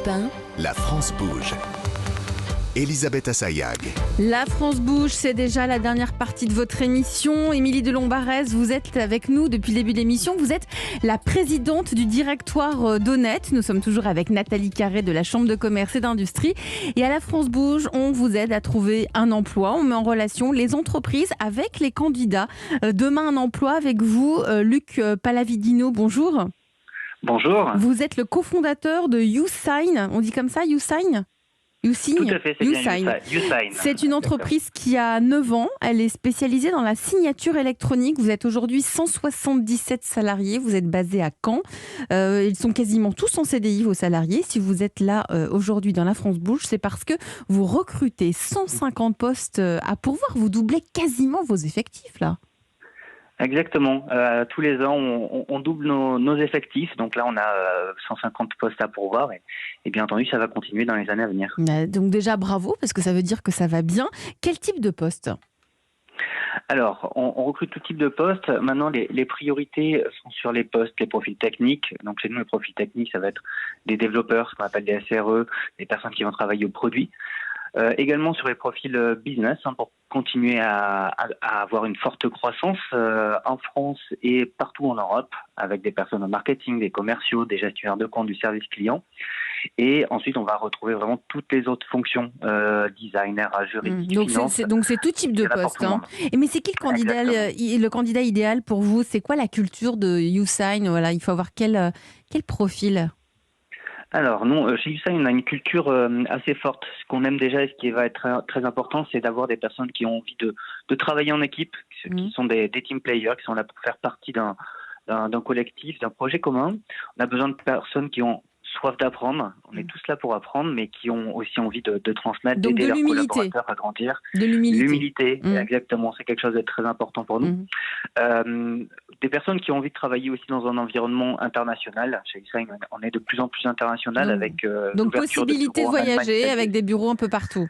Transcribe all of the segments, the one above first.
Europe 1. La France bouge. Elisabeth Assayag. La France bouge, c'est déjà la dernière partie de votre émission. Émilie de Lombarès, vous êtes avec nous depuis le début de l'émission. Vous êtes la présidente du directoire d'Honnête. Nous sommes toujours avec Nathalie Carré de la Chambre de commerce et d'industrie. Et à la France bouge, on vous aide à trouver un emploi. On met en relation les entreprises avec les candidats. Demain, un emploi avec vous, Luc Palavidino. Bonjour. Bonjour. Vous êtes le cofondateur de YouSign. On dit comme ça, YouSign ? YouSign. Tout à fait, c'est YouSign. bien YouSign. C'est une entreprise qui a 9 ans. Elle est spécialisée dans la signature électronique. Vous êtes aujourd'hui 177 salariés. Vous êtes basé à Caen. Ils sont quasiment tous en CDI, vos salariés. Si vous êtes là aujourd'hui dans la France bouge, c'est parce que vous recrutez 150 postes à pourvoir. Vous doublez quasiment vos effectifs, là. Exactement. Tous les ans, on double nos effectifs. Donc là, on a 150 postes à pourvoir. Et bien entendu, ça va continuer dans les années à venir. Donc déjà, bravo, parce que ça veut dire que ça va bien. Quel type de poste ? Alors, on recrute tout type de postes. Maintenant, les priorités sont sur les postes, les profils techniques. Donc chez nous, les profils techniques, ça va être des développeurs, ce qu'on appelle des SRE, des personnes qui vont travailler au produit. Également sur les profils business, pour continuer à avoir une forte croissance en France et partout en Europe, avec des personnes en marketing, des commerciaux, des gestionnaires de compte, du service client. Et ensuite, on va retrouver vraiment toutes les autres fonctions, designer, juridique, finance. Donc c'est tout type de poste. Hein. Mais c'est qui le candidat idéal pour vous ? C'est quoi la culture de YouSign ? Voilà, il faut avoir quel profil ? Alors, nous, chez YouSign, on a une culture assez forte. Ce qu'on aime déjà et ce qui va être très, très important, c'est d'avoir des personnes qui ont envie de travailler en équipe, qui sont des team players, qui sont là pour faire partie d'un collectif, d'un projet commun. On a besoin de personnes qui ont soif d'apprendre. On est tous là pour apprendre, mais qui ont aussi envie de transmettre, d'aider leurs collaborateurs à grandir. De l'humilité. L'humilité, exactement. C'est quelque chose de très important pour nous. Des personnes qui ont envie de travailler aussi dans un environnement international. Chez YouSign, on est de plus en plus international avec donc possibilité de voyager avec des bureaux un peu partout.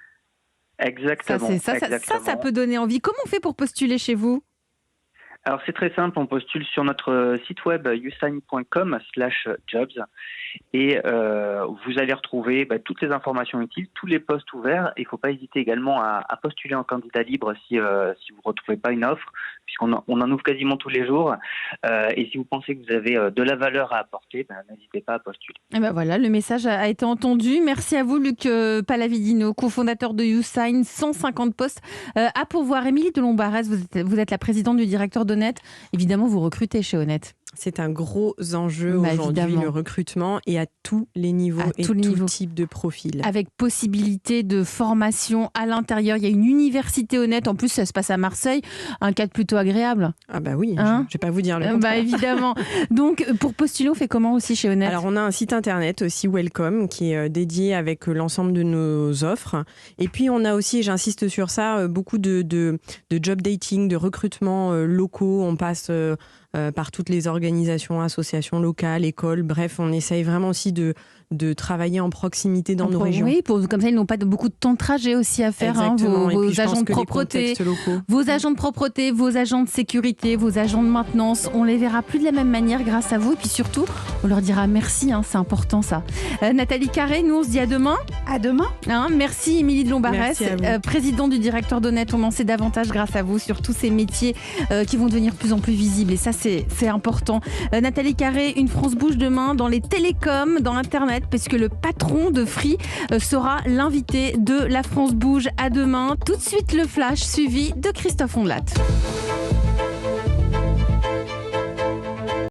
Exactement. Ça peut donner envie. Comment on fait pour postuler chez vous ? Alors c'est très simple, on postule sur notre site web yousign.com/jobs et vous allez retrouver toutes les informations utiles, tous les postes ouverts. Il ne faut pas hésiter également à postuler en candidat libre si vous ne retrouvez pas une offre, puisqu'on en ouvre quasiment tous les jours. Et si vous pensez que vous avez de la valeur à apporter, n'hésitez pas à postuler. Et voilà, le message a été entendu. Merci à vous Luc Palavidino, cofondateur de YouSign, 150 postes à pourvoir. Émilie de Lombarès, vous êtes la présidente du directeur d'Honnête. Évidemment, vous recrutez chez Honnête. C'est un gros enjeu aujourd'hui, évidemment. Le recrutement, et à tous les niveaux tout type de profil. Avec possibilité de formation à l'intérieur. Il y a une université Honnête. En plus, ça se passe à Marseille. Un cadre plutôt agréable. Ah bah oui, je ne vais pas vous dire le contraire. Évidemment. Donc, pour postuler, on fait comment aussi chez Honnête ? Alors, on a un site internet aussi, Welcome, qui est dédié avec l'ensemble de nos offres. Et puis, on a aussi, j'insiste sur ça, beaucoup de job dating, de recrutement locaux. On passe par toutes les organisations, associations locales, écoles. Bref, on essaye vraiment aussi de travailler en proximité dans nos régions. Oui, comme ça, ils n'ont pas beaucoup de temps de trajet aussi à faire. Vos agents de propreté, vos agents de propreté, vos agents de sécurité, vos agents de maintenance, on les verra plus de la même manière grâce à vous. Et puis surtout, on leur dira merci, c'est important ça. Nathalie Carré, nous on se dit à demain. À demain. Merci Émilie de Lombarès, présidente du directeur d'Honnête. On en sait davantage grâce à vous sur tous ces métiers qui vont devenir de plus en plus visibles. Et ça, c'est important. Nathalie Carré, une France bouge demain dans les télécoms, dans Internet, parce que le patron de Free sera l'invité de la France bouge à demain. Tout de suite le flash suivi de Christophe Ondelat.